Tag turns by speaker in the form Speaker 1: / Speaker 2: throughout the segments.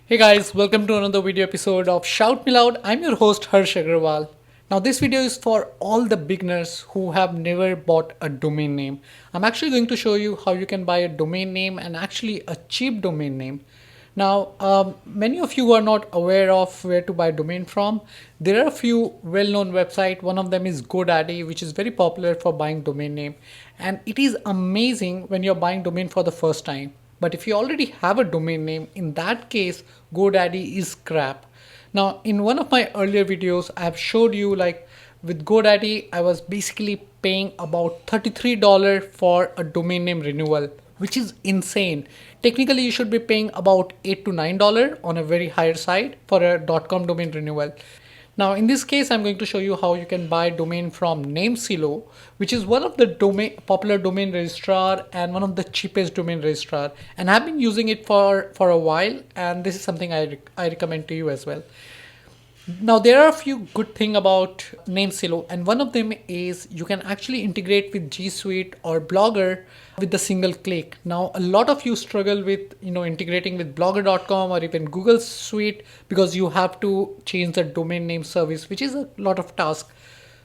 Speaker 1: Hey guys, welcome to another video episode of Shout Me Loud. I'm your host Harsh Agrawal. Now this video is for all the beginners who have never bought a domain name. I'm actually going to show you how you can buy a domain name and actually a cheap domain name. Now, many of you are not aware of where to buy domain from. There are a few well-known websites. One of them is GoDaddy, which is very popular for buying domain name. And it is amazing when you're buying domain for the first time. But if you already have a domain name, in that case, GoDaddy is crap. Now, in one of my earlier videos, I have showed you like with GoDaddy, I was basically paying about $33 for a domain name renewal, which is insane. Technically, you should be paying about $8 to $9 on a very higher side for a .com domain renewal. Now, in this case, I'm going to show you how you can buy domain from Namesilo, which is one of the popular domain registrar and one of the cheapest domain registrar. And I've been using it for a while, and this is something I recommend to you as well. Now, there are a few good things about Namesilo, and one of them is you can actually integrate with GSuite or Blogger with the single click. Now, a lot of you struggle with integrating with blogger.com or even Google Suite because you have to change the domain name service, which is a lot of task.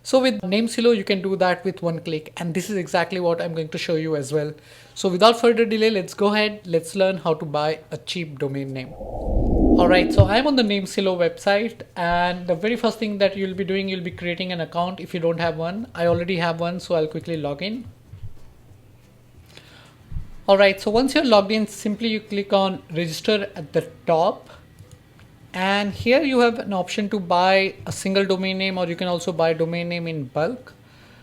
Speaker 1: So with Namesilo, you can do that with one click, and this is exactly what I'm going to show you as well. So without further delay, let's go ahead. Let's learn how to buy a cheap domain name. Alright, so I'm on the Namesilo website, and the very first thing that you'll be doing, you'll be creating an account if you don't have one. I already have one, so I'll quickly log in. Alright, so once you're logged in, simply you click on register at the top. And here you have an option to buy a single domain name, or you can also buy domain name in bulk.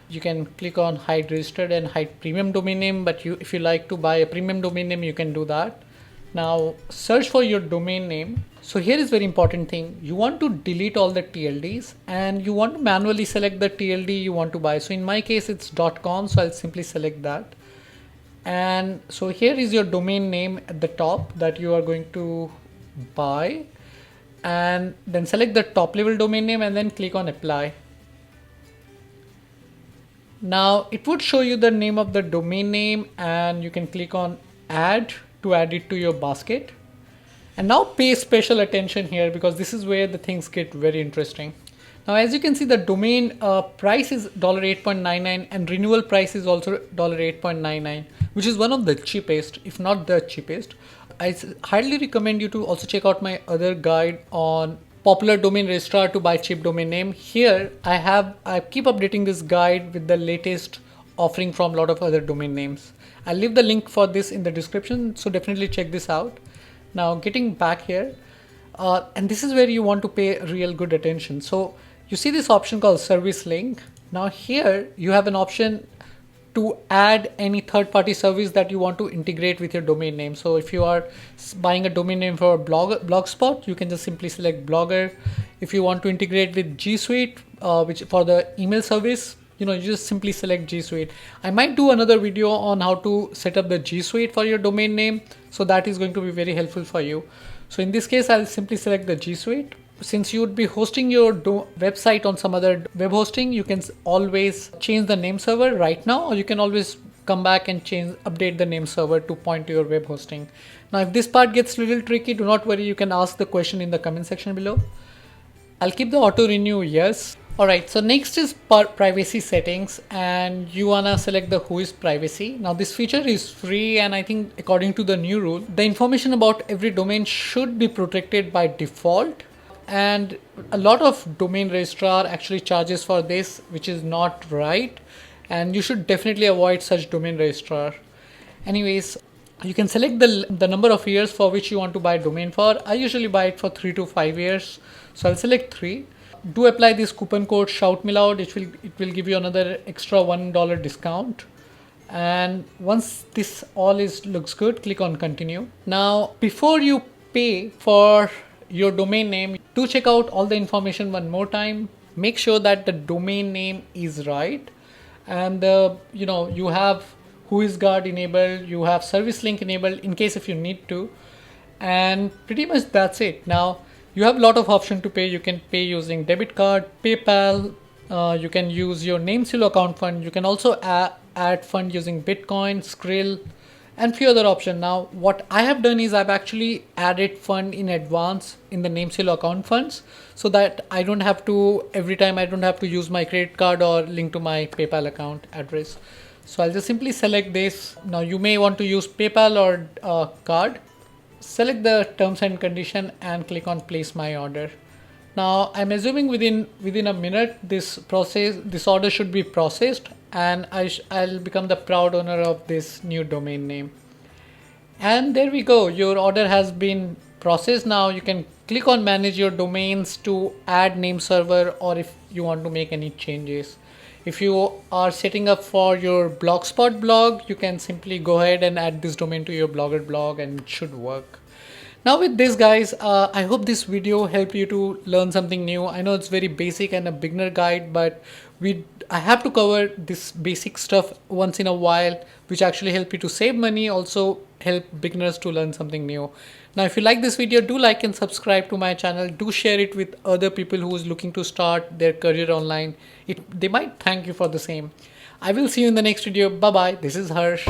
Speaker 1: You can click on hide registered and hide premium domain name, but if you like to buy a premium domain name, you can do that. Now search for your domain name. So here is very important thing. You want to delete all the TLDs and you want to manually select the TLD you want to buy. So in my case, it's .com. So I'll simply select that. And so here is your domain name at the top that you are going to buy, and then select the top level domain name and then click on apply. Now it would show you the name of the domain name, and you can click on add to add it to your basket. And now pay special attention here because this is where the things get very interesting. Now, as you can see, the domain price is $8.99 and renewal price is also $8.99, which is one of the cheapest, if not the cheapest. I highly recommend you to also check out my other guide on popular domain registrar to buy cheap domain name. Here I keep updating this guide with the latest offering from a lot of other domain names. I'll leave the link for this in the description, so definitely check this out. Now getting back here, and this is where you want to pay real good attention. So you see this option called service link. Now here you have an option to add any third-party service that you want to integrate with your domain name. So if you are buying a domain name for Blogspot, you can just simply select Blogger. If you want to integrate with GSuite, which for the email service, you just simply select GSuite. I might do another video on how to set up the GSuite for your domain name. So that is going to be very helpful for you. So in this case, I'll simply select the GSuite. Since you would be hosting your website on some other web hosting, you can always change the name server right now, or you can always come back and update the name server to point to your web hosting. Now, if this part gets a little tricky, do not worry. You can ask the question in the comment section below. I'll keep the auto renew yes. Alright, so next is privacy settings, and you wanna select the who is privacy. Now this feature is free, and I think according to the new rule, the information about every domain should be protected by default. And a lot of domain registrar actually charges for this, which is not right, and you should definitely avoid such domain registrar. Anyways, you can select the number of years for which you want to buy domain for. I usually buy it for 3 to 5 years, so I'll select 3. Do apply this coupon code ShoutMeloud. It will give you another extra $1 discount. And once this all looks good, click on continue. Now before you pay for your domain name, do check out all the information one more time. Make sure that the domain name is right, and you have WhoisGuard enabled, you have service link enabled in case if you need to, and pretty much that's it. Now you have a lot of options to pay. You can pay using debit card, PayPal. You can use your Namesilo account fund. You can also add fund using Bitcoin, Skrill, and few other options. Now what I have done is I've actually added fund in advance in the Namesilo account funds, so that I don't have to, every time I don't have to use my credit card or link to my PayPal account address. So I'll just simply select this. Now you may want to use PayPal or card. Select the terms and condition and click on place my order. Now I'm assuming within a minute this order should be processed, and I'll become the proud owner of this new domain name. And there we go, your order has been processed. Now you can click on manage your domains to add name server, or if you want to make any changes. If you are setting up for your Blogspot blog, you can simply go ahead and add this domain to your Blogger blog and it should work. Now with this guys, I hope this video helped you to learn something new. I know it's very basic and a beginner guide, but I have to cover this basic stuff once in a while, which actually help you to save money, also help beginners to learn something new. Now if you like this video, do like and subscribe to my channel. Do share it with other people who is looking to start their career online. They might thank you for the same. I will see you in the next video. Bye bye. This is Harsh.